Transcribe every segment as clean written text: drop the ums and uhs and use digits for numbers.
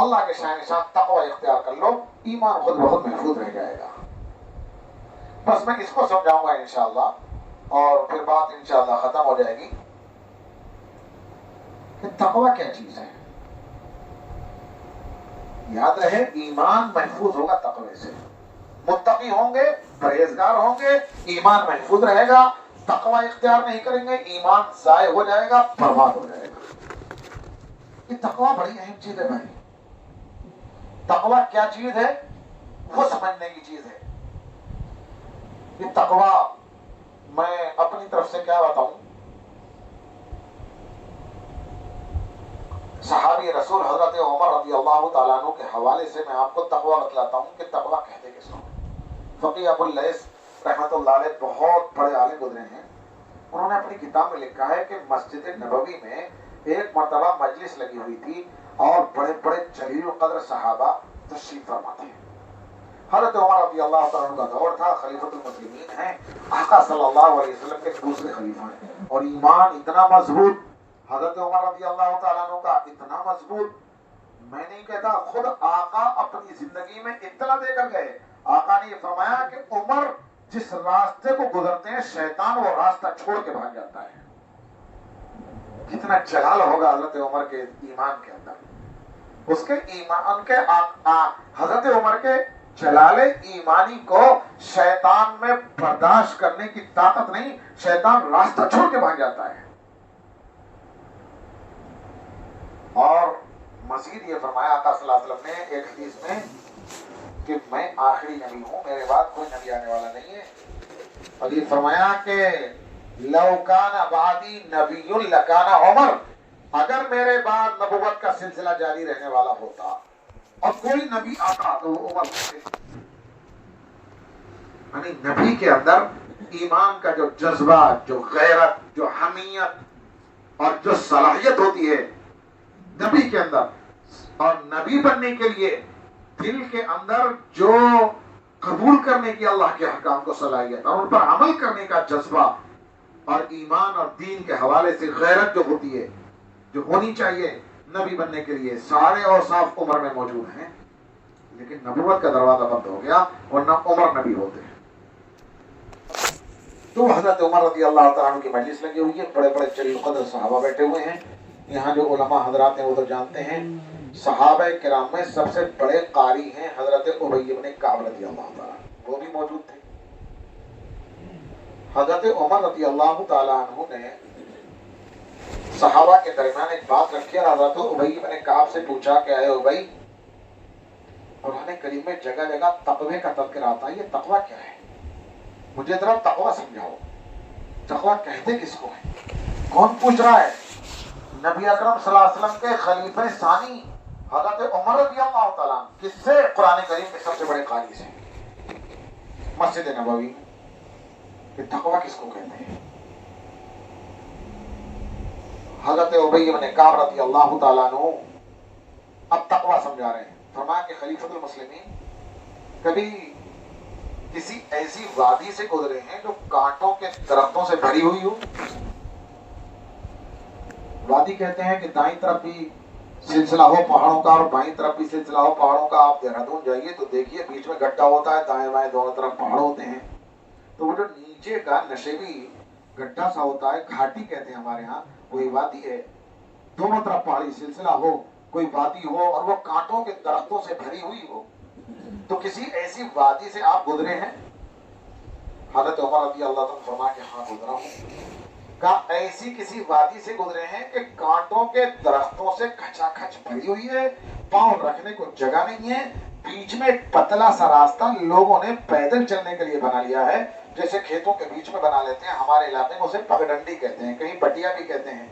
اللہ کے شان شان تقوی اختیار کر لو، ایمان خود بخود محفوظ رہ جائے گا۔ بس میں اس کو سمجھاؤں گا انشاءاللہ، اور پھر بات انشاءاللہ ختم ہو جائے گی کہ تقوی کیا چیز ہے۔ یاد رہے ایمان محفوظ ہوگا تقوی سے، متقی ہوں گے، پرہیزگار ہوں گے، ایمان محفوظ رہے گا۔ تقوی اختیار نہیں کریں گے، ایمان ضائع ہو جائے گا، برباد ہو جائے گا۔ یہ تقوی بڑی اہم چیز ہے بھائی۔ تقوی کیا چیز ہے وہ سمجھنے کی چیز ہے۔ یہ تقوی میں اپنی طرف سے کیا بتاؤں، صحابی رسول حضرت عمر رضی اللہ تعالیٰ عنہ کے حوالے سے میں آپ کو تقوی بتلاتا ہوں کہ تقوی کہتے کس کو۔ فقیہ ابو اللیث رحمۃ اللہ علیہ بہت بڑے عالم گزرے ہیں، انہوں نے اپنی کتاب میں لکھا ہے کہ مسجد نبوی میں ایک مرتبہ مجلس لگی ہوئی تھی اور بڑے بڑے جلیل القدر صحابہ تشریف فرما تھے۔ حضرت عمر رضی اللہ تعالیٰ عنہ کا دور تھا، خلیفۃ المسلمین ہیں، آقا صلی اللہ علیہ وسلم کے دوسرے خلیفہ ہیں، اور ایمان اتنا مضبوط حضرت عمر رضی اللہ تعالیٰ عنہ کا، اتنا مضبوط، میں نہیں کہتا، خود آقا اپنی زندگی میں اطلاع دے کر گئے۔ آقا نے یہ فرمایا کہ عمر جس راستے کو گزرتے ہیں شیطان وہ راستہ چھوڑ کے بھاگ جاتا ہے۔ کتنا جلال ہوگا حضرت عمر کے ایمان کے اندر، اس کے ایمان کے حضرت عمر کے جلال ایمانی کو شیطان میں برداشت کرنے کی طاقت نہیں، شیطان راستہ چھوڑ کے بھاگ جاتا ہے۔ اور مزید یہ فرمایا آقا صلی اللہ علیہ وسلم نے ایک حدیث میں کہ میں آخری نبی ہوں، میرے بعد کوئی نبی آنے والا نہیں ہے، اور یہ فرمایا کہ لو کان بعدی نبی لکان عمر، اگر میرے بعد نبوت کا سلسلہ جاری رہنے والا ہوتا اور کوئی نبی آتا تو وہ عمر ہوتے۔ یعنی نبی کے اندر ایمان کا جو جذبہ، جو غیرت، جو حمیت اور جو صلاحیت ہوتی ہے نبی کے اندر، اور نبی بننے کے لیے دل کے اندر جو قبول کرنے کی اللہ کے احکام کو صلاحیت اور ان پر عمل کرنے کا جذبہ، اور ایمان اور دین کے حوالے سے غیرت جو ہوتی ہے، جو ہونی چاہیے نبی بننے کے لیے، سارے اوصاف عمر میں موجود ہیں، لیکن نبوت کا دروازہ بند ہو گیا ورنہ عمر نبی ہوتے ہیں۔ تو حضرت عمر رضی اللہ تعالیٰ عنہ کی مجلس لگی ہوئی ہے، بڑے بڑے جلیل القدر صحابہ بیٹھے ہوئے ہیں، یہاں جو علماء حضرات ہیں وہ تو جانتے ہیں، صحابہ کرام میں سب سے بڑے قاری ہیں حضرت ابی بن کعب رضی اللہ تعالیٰ، وہ بھی موجود تھے۔ حضرت عمر رضی اللہ تعالیٰ عنہ نے صحابہ کے درمیان ایک بات رکھی اور حضرت ابی بن کعب سے پوچھا کہ اے ابی، قرآن کریم میں جگہ جگہ تقوی کا تذکرہ آتا ہے، یہ تقوی کیا ہے؟ مجھے ذرا تقوی سمجھاؤ، تقوی کہتے کس کو ہے؟ کون پوچھ رہا ہے؟ نبی اکرم صلی اللہ علیہ وسلم کے خلیفہ ثانی حضرت عمر رضی اللہ تعالیٰ عنہ، کس سے؟ قرآن کریم کے سب سے بڑے قاری سے، مسجد نبوی کہ تقوی کس کو کہتے ہیں؟ حضرت ابی بن کعب رضی اللہ تعالیٰ عنہ اب تقوی سمجھا رہے ہیں۔ فرمایا کہ خلیفۃ المسلمین کبھی کسی ایسی وادی سے گزرے ہیں جو کانٹوں کے درختوں سے بھری ہوئی ہو؟ وادی کہتے ہیں کہ دائیں طرف بھی سلسلہ ہو پہاڑوں کا اور بائیں طرف بھی سلسلہ ہو پہاڑوں کا۔ آپ دہرادون جائیے تو دیکھیے بیچ میں گڈھا ہوتا ہے، دائیں بائیں دونوں طرف پہاڑ ہوتے ہیں، تو وہ جو نیچے کا نشیبی گڈھا سا ہوتا ہے، گھاٹی کہتے ہیں ہمارے ہاں، وہی وادی ہے۔ دونوں طرف پہاڑی سلسلہ ہو، کوئی وادی ہو اور وہ کانٹوں کے درختوں سے بھری ہوئی ہو، تو کسی ایسی وادی سے آپ گزرے ہیں؟ حضرت عمر رضی اللہ عنہ فرمایا کہ ہاں گزرا ہوں۔ کہا ایسی کسی وادی سے گزرے ہیں کہ کانٹوں کے درختوں سے کھچا کھچ بھری ہوئی ہے، پاؤں رکھنے کو جگہ نہیں ہے، بیچ میں ایک پتلا سا راستہ لوگوں نے پیدل چلنے کے لیے بنا لیا ہے، جیسے کھیتوں کے بیچ میں بنا لیتے ہیں، ہمارے علاقے میں اسے پگڈنڈی کہتے ہیں، کہیں بٹیا بھی کہتے ہیں،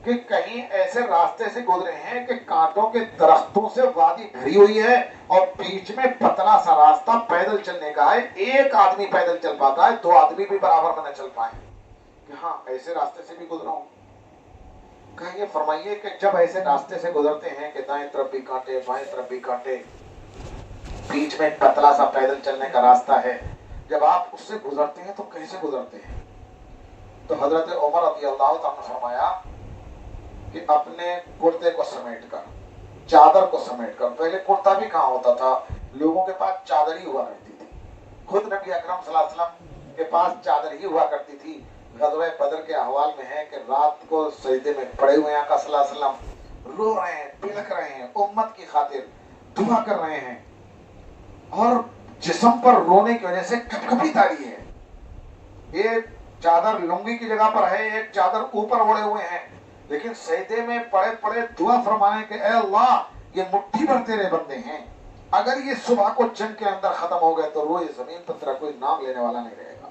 کہ کہیں ایسے راستے سے گزرے ہیں کہ کانٹوں کے درختوں سے وادی بھری ہوئی ہے اور بیچ میں پتلا سا راستہ پیدل چلنے کا ہے، ایک آدمی پیدل چل پاتا ہے، دو آدمی بھی برابر میں نہ چل پائیں، کہ ہاں ایسے راستے سے بھی گزرا ہوں۔ کہیں یہ فرمائیے کہ جب ایسے راستے سے گزرتے ہیں کہ دائیں طرف بھی کانٹے بائیں طرف بھی کانٹے، بیچ میں پتلا سا پیدل چلنے کا راستہ ہے، جب آپ اس سے گزرتے ہیں تو کیسے گزرتے ہیں؟ تو حضرت عمر رضی اللہ تعالیٰ نے فرمایا کہ اپنے کرتے کو سمیٹ کر، چادر کو पहले कुर्ता भी कहाँ होता था, लोगों के पास चादर ही हुआ करती थी। खुद नबी अकरम सल्लल्लाहु अलैहि वसल्लम के पास चादर ही हुआ करती थी। ग़ज़वा बदर के अहवाल में है कि रात को सजदे में पड़े हुए आका सल्लल्लाहु अलैहि वसल्लम रो रहे हैं, बिलख रहे हैं, उम्मत की खातिर दुआ कर रहे हैं, और जिस्म पर रोने की वजह से कपकपी तारी है। एक चादर लुंगी की जगह पर है, एक चादर ऊपर ओढ़े हुए हैं, लेकिन सजदे में पड़े पड़े दुआ फरमाने के, ए अल्लाह, ये मुट्ठी भर तेरे बंदे हैं, अगर ये सुबह को जंग के अंदर खत्म हो गए तो रोए जमीन पर तेरा कोई नाम लेने वाला नहीं रहेगा।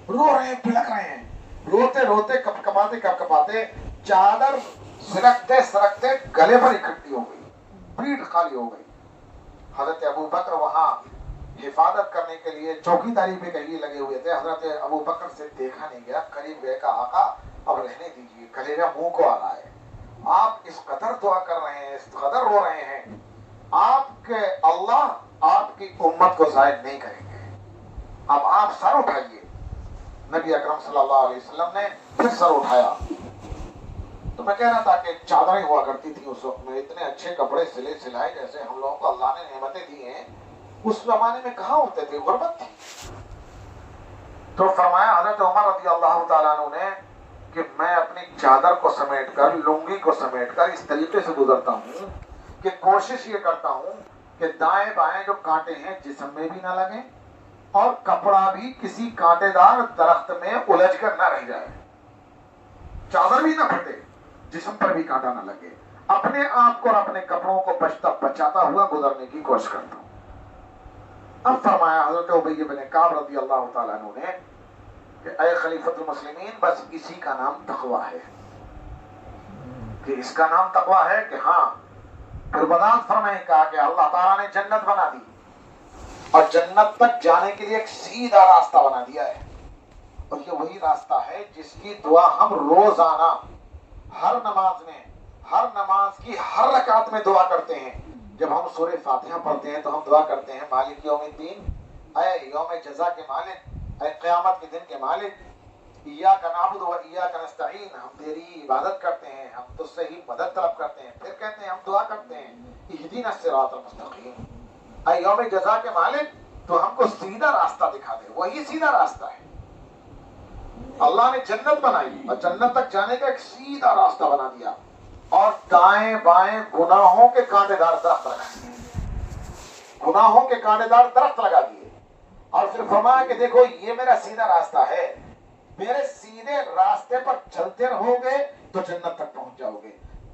रो रहे हैं, बिलख रहे हैं, रोते रोते कपकपाते चादर सरकते सरकते गले पर इकट्ठी हो गई, पीठ खाली हो गई। हजरत अबू बकर वहां हिफाजत करने के लिए चौकीदारी पे कहीं लगे हुए थे। हजरत अबू बकर से देखा नहीं गया, करीब गए, कहा आका अब रहने दीजिए, कलेजा मुंह को आ रहा है, आप इस कदर दुआ कर रहे हैं, इस कदर रो रहे हैं, आपके अल्लाह आपकी उम्मत को जाहिर नहीं करेंगे, अब आप सर उठाइए। नबी अकरम सल्लल्लाहु अलैहि वसल्लम ने फिर सर उठाया। तो मैं कह रहा था कि चादरें हुआ करती थी उस वक्त में, इतने अच्छे कपड़े सिले सिलाए जैसे हम लोगों को अल्लाह ने नेमतें दी हैं, उस जमाने में कहाँ होते थे, गुर्बत थी। तो फरमाया हजरत उमर रज़ी अल्लाह तआला अन्हु ने कि मैं अपनी चादर को समेटकर, लुंगी को समेटकर इस तरीके से गुजरता हूँ कि कोशिश ये करता हूँ कि दाएं बाएं जो कांटे हैं जिस्म में भी ना लगे, और कपड़ा भी किसी कांटेदार दरख्त में उलझ कर ना रह जाए, चादर भी ना फटे, जिस्म पर भी कांटा ना लगे, अपने आप को और अपने कपड़ों को बचाता हुआ गुजरने की कोशिश करता हूँ। अब फरमाया हज़रत उबई इब्न काब रज़ी अल्लाह तआला अन्हु ने कि ऐ खलीफतुल मुस्लिमीन, बस इसी का नाम तक़वा है, कि इसका नाम तक़वा है कि हाँ। फिर वज़ाहत फरमाए, कहा कि अल्लाह ताला ने जन्नत बना दी और जन्नत तक जाने के लिए एक सीधा रास्ता बना दिया है, और ये वही रास्ता है जिसकी दुआ हम रोजाना हर नमाज में, हर नमाज की हर रकात में दुआ करते हैं। जब हम सूरह फातिहा पढ़ते हैं तो हम दुआ करते हैं, मालिक यौमिद्दीन, ऐ यौम जज़ा के मालिक, ऐ क़यामत के दिन के मालिक, इय्याका नअबुदु व इय्याका नस्तईन, हम तेरी इबादत करते हैं, हम तुझसे ही मदद तलब करते हैं। फिर कहते हैं, हम दुआ करते हैं, इहदिनस सिरातल मुस्तकीम, ऐ यौम जज़ा के मालिक, तो हमको सीधा रास्ता दिखा दे। वही सीधा रास्ता है, अल्लाह ने जन्नत बनाई और जन्नत तक जाने का एक सीधा रास्ता बना दिया, और दाएं बाएं गुनाहों के कांटेदार दरख्त लगा दिए, गुनाहों के कांटेदार दरख्त लगा दिए, और फिर फरमाया कि देखो ये मेरा सीधा रास्ता है, मेरे सीधे रास्ते पर चलते रहोगे तो जन्नत तक पहुंच जाओगे,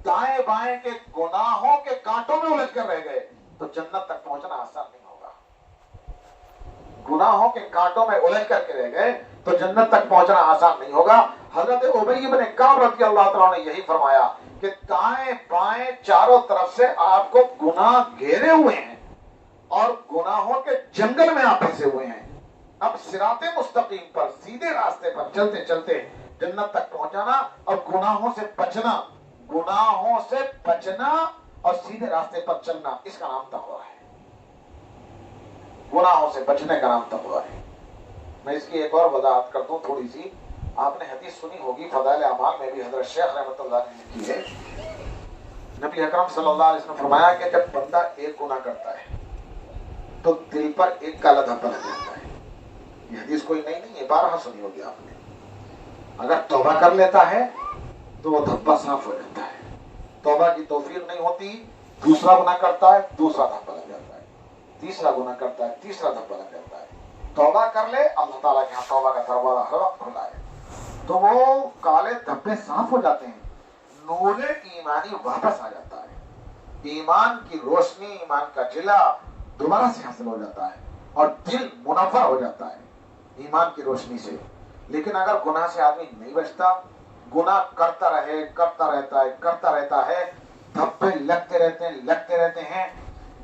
दाएं बाएं के गुनाहों के कांटों में उलझ कर रह गए तो जन्नत तक पहुंचना आसान नहीं होगा। गुनाहों के कांटों में उलझ करके रह गए तो जन्नत तक पहुंचना आसान नहीं होगा। हजरत उबई इब्न काब रज़ी अल्लाह तआला ने यही फरमाया कि दाएं बाएं चारों तरफ से आपको गुनाह घेरे हुए हैं और गुनाहों के जंगल में आप फंसे हुए हैं। अब सिराते मुस्तकीम पर, सीधे रास्ते पर चलते चलते जन्नत तक पहुंचाना और गुनाहों से बचना, गुनाहों से बचना और सीधे रास्ते पर चलना, इसका नाम तक़वा है। गुनाहों से बचने का नाम तक़वा है। मैं इसकी एक और वजाहत कर दूं थोड़ी सी। आपने हदीस सुनी होगी, फदाइल अमाल में भी हजरत शेख रहमतुल्लाह ने लिखी है। नबी अकरम सल्लल्लाहु अलैहि वसल्लम ने फरमाया कि जब बंदा एक गुनाह करता है तो दिल पर एक काला धब्बा लग जाता है। ये हदीस कोई नई नहीं है, बारहा सुनी होगी आपने। अगर तौबा कर लेता है तो वो धब्बा साफ हो जाता है। तौबा की तौफीक नहीं होती, दूसरा गुनाह करता है, दूसरा धब्बा लग जाता है, तीसरा गुनाह करता है, तीसरा धब्बा लग जाता है। तौबा कर ले, अल्लाह ताला के यहाँ तौबा का दरवाजा हर वक्त खुला है, तो वो काले धब्बे साफ हो जाते हैं, नूरे ईमानी वापस आ जाता है, ईमान की रोशनी, ईमान का जिला दोबारा से हासिल हो जाता है और दिल मुनव्वर हो जाता है ईमान की रोशनी से। लेकिन अगर गुनाह से आदमी नहीं बचता, गुनाह करता रहता है, धब्बे लगते रहते हैं,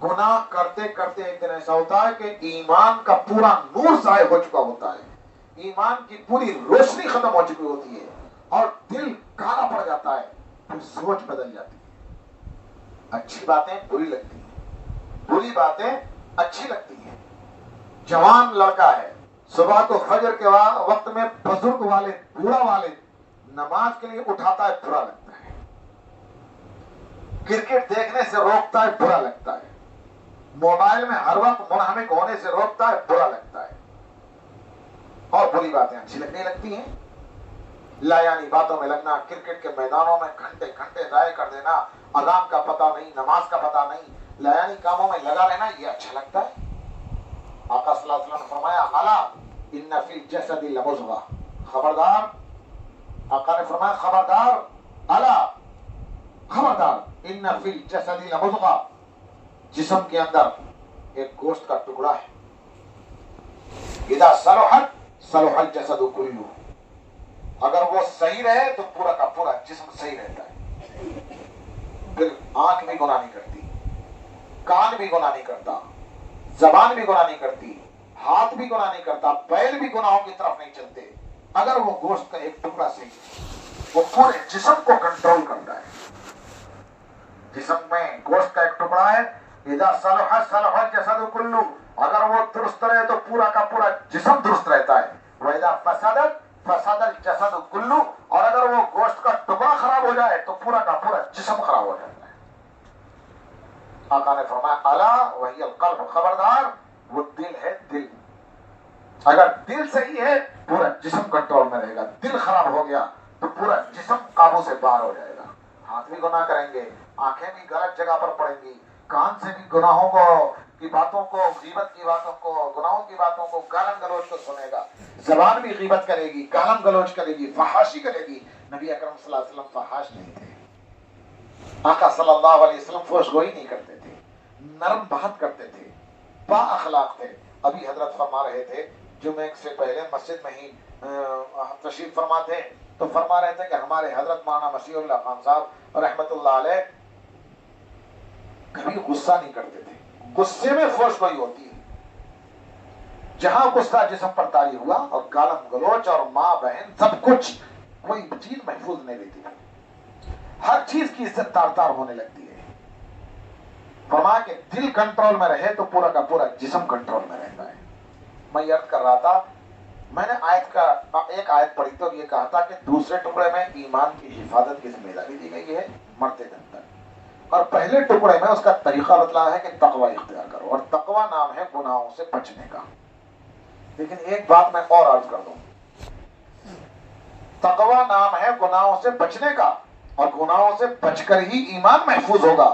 गुनाह करते करते एक दिन ऐसा होता है कि ईमान का पूरा नूर ज़ाहिर हो चुका होता है, ईमान की पूरी रोशनी खत्म हो चुकी होती है और दिल काला पड़ जाता है, फिर सोच बदल जाती है। अच्छी बातें बुरी लगती हैं, बुरी बातें अच्छी लगती हैं। जवान लड़का है, सुबह को फजर के वक्त में बुजुर्ग वाले, बूढ़ा वाले नमाज के लिए उठाता है, बुरा लगता है। क्रिकेट देखने से रोकता है, बुरा लगता मोबाइल में हर वक्त मुनहमिक होने से रोकता है, बुरा लगता है, और बुरी बातें अच्छी लगने लगती हैं। लायानी बातों में लगना, क्रिकेट के मैदानों में घंटे घंटे जाया कर देना, अजान का पता नहीं, नमाज का पता नहीं, लायानी कामों में लगा रहना, ये अच्छा लगता है। आका सल्लल्लाहु अलैहि वसल्लम ने फरमाया, अला इन्ना फिल जसदी लमुज़गा, खबरदार, आका ने फरमाया खबरदार, अला खबरदार, इन्ना फिल जसदी लमुज़गा, जिस्म के अंदर एक गोश्त का टुकड़ा है, इदा सलहत सलहल जसदु कुल्लु, अगर वो सही रहे तो पूरा का पूरा जिस्म सही रहता है। फिर आंख भी गुनाह नहीं करती, कान भी गुनाह नहीं करता, जबान भी गुनाह नहीं करती, हाथ भी गुनाह नहीं करता, पैर भी गुनाहों की तरफ नहीं चलते। अगर वो गोश्त का एक टुकड़ा सही है, वो पूरे जिस्म को कंट्रोल करता है। जिस्म में गोश्त का एक टुकड़ा है, इदा सलहत सलहल जसदु कुल्लु, अगर वो दुरुस्त रहे तो पूरा का पूरा जिस्म दुरुस्त रहता है। वइदा फसदत फसदल जसदु कुल्लु, और अगर वो गोश्त का टुकड़ा खराब हो जाए तो पूरा का पूरा जिस्म खराब हो जाता है। आका ने फरमाया, अला वहियल क़ल्ब, खबरदार, वो दिल है, दिल। अगर दिल सही है पूरा जिस्म कंट्रोल में रहेगा, दिल खराब हो गया तो पूरा जिस्म काबू से बाहर हो जाएगा। हाथ भी गुनाह करेंगे, आंखें भी गलत जगह पर पड़ेंगी, कान से भी गुनाहों को की बातों को, गीबत की बातों को, गुनाहों की बातों को, गालम गलोच को सुनेगा, जबान भी गीबत करेगी, गालम गलोच करेगी, फहाशी करेगी। नबी अकरम सल्लल्लाहु अलैहि वसल्लम फहाश नहीं थे। आका सल्लल्लाहु अलैहि वसल्लम फोशगोई नहीं करते थे, नरम बात करते थे, बा अखलाक थे। अभी हजरत फरमा रहे थे, जुमे से पहले मस्जिद में ही तशरीफ फरमा थे, तो फरमा रहे थे कि हमारे हजरत मौलाना मसीहुल्लाह खान साहब रहमतुल्लाह अलैह कभी गुस्सा नहीं करते थे। गुस्से में फौशगोई होती है, जहां गुस्सा जिस्म पर तारी हुआ और गालम गलोच और माँ बहन सब कुछ, कोई चीज महफूज नहीं रहती है, हर चीज की इज्जत तार तार होने लगती है। फरमा के दिल कंट्रोल में रहे तो पूरा का पूरा जिस्म कंट्रोल में रहता है। मैं अर्ज कर रहा था, मैंने एक आयत पढ़ी तो ये कहा था कि दूसरे टुकड़े में ईमान की हिफाजत की जिम्मेदारी दी गई है मरते दम तक, और पहले टुकड़े में उसका तरीका बतलाया है कि तकवा इख्तियार करो, और तकवा नाम है गुनाहों से बचने का। लेकिन एक बात मैं और अर्ज कर दूं, तकवा नाम है गुनाहों से बचने का, और गुनाहों से बचकर ही ईमान महफूज होगा।